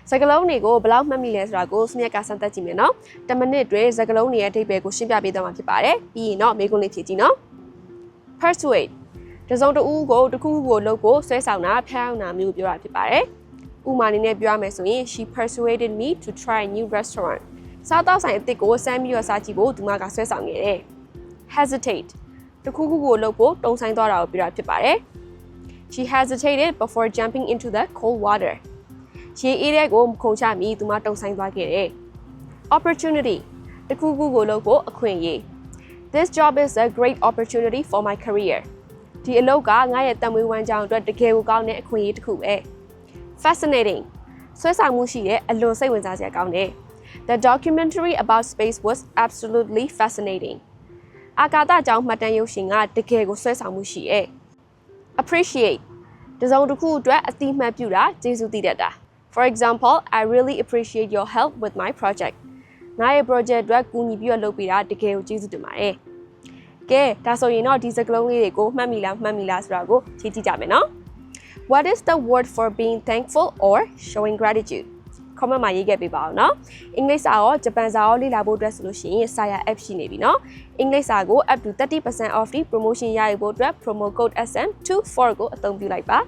စကားလုံးတွေကိုဘယ်လောက်မှတ်မိလဲဆိုတာကိုစမြက်ကစမ်းသပ်ကြည့်မယ်နော်10မိနစ်အတွင်းစကားလုံးတွေရဲ့အဓိပ္ပာယ်ကိုရှင်းပြပေးသွားမှာဖြစ်ပါတယ်ပြီးရင်တော့မေးခွန်းလေးဖြေကြည့်နော် persuade တစုံတစ်ဦးကိုတစ်ခုခုကိုလုပ်ဖို့ဆွဲဆောင်တာဖျောင်းတာမျိုးပြောတာဖြစ်ပါတယ်ဥပမာအနေနဲ့ပြောရမယ်ဆိုရင် she persuaded me to try a new restaurant စားတော့ဆိုင်အသစ်ကိုစမ်းပြီးတော့စားကြည့်ဖို့သူမကဆွဲဆောင်ခဲ့တယ် hesitate တစ်ခုခုကိုလုပ်ဖို့တုံ့ဆိုင်းသွားတာကိုပြောတာဖြစ်ပါတယ် she hesitated before jumping into the cold water ရေအေးတဲ့ကိုမခုန်ချမီသူမတုံ့ဆိုင်းသွားခဲ့တယ် opportunity တစ်ခုခုကိုလုပ်ဖို့အခွင့်အရေး this job is a great opportunity for my career ဒီအလုပ်ကငါရဲ့တံမွေးဝမ်းကြောင်းအတွက်တကယ်ကိုကောင်းတဲ့အခွင့်အရေးတစ်ခုပဲ fascinating ဆွဲဆောင်မှုရှိတဲ့အလွန်စိတ်ဝင်စားစရာကောင်းတယ် The documentary about space was absolutely fascinating အာကာသအကြောင်းမှတ်တမ်းရုပ်ရှင်ကတကယ်ကိုဆွဲဆောင်မှုရှိရဲ့ appreciate တစုံတစ်ခုအတွက်အတိအမှတ်ပြုတာကျေးဇူးတည်တတ်တာ For example, I really appreciate your help with my project ငါရဲ့ project အတွက်ကူညီပြီးတော့လုပ်ပေးတာတကယ်ကိုကျေးဇူးတင်ပါတယ်ကဲဒါဆိုရင်တော့ဒီစကားလုံးလေးတွေကိုမှတ်မိလားဆိုတာကိုဖြေကြည့်ကြမယ်နော် What is the word for being thankful or showing gratitude? Comment မှာရေးခဲ့ပေးပါဦးနော်အင်္ဂလိပ်စာရောဂျပန်စာရောလေ့လာဖို့အတွက်ဆိုလို့ရှိရင် Saya app ရှိနေပြီနော်အင်္ဂလိပ်စာကို up to 30% off ဒီ promotion ရယူဖို့အတွက် promo code SM24 ကိုအသုံးပြုလိုက်ပါ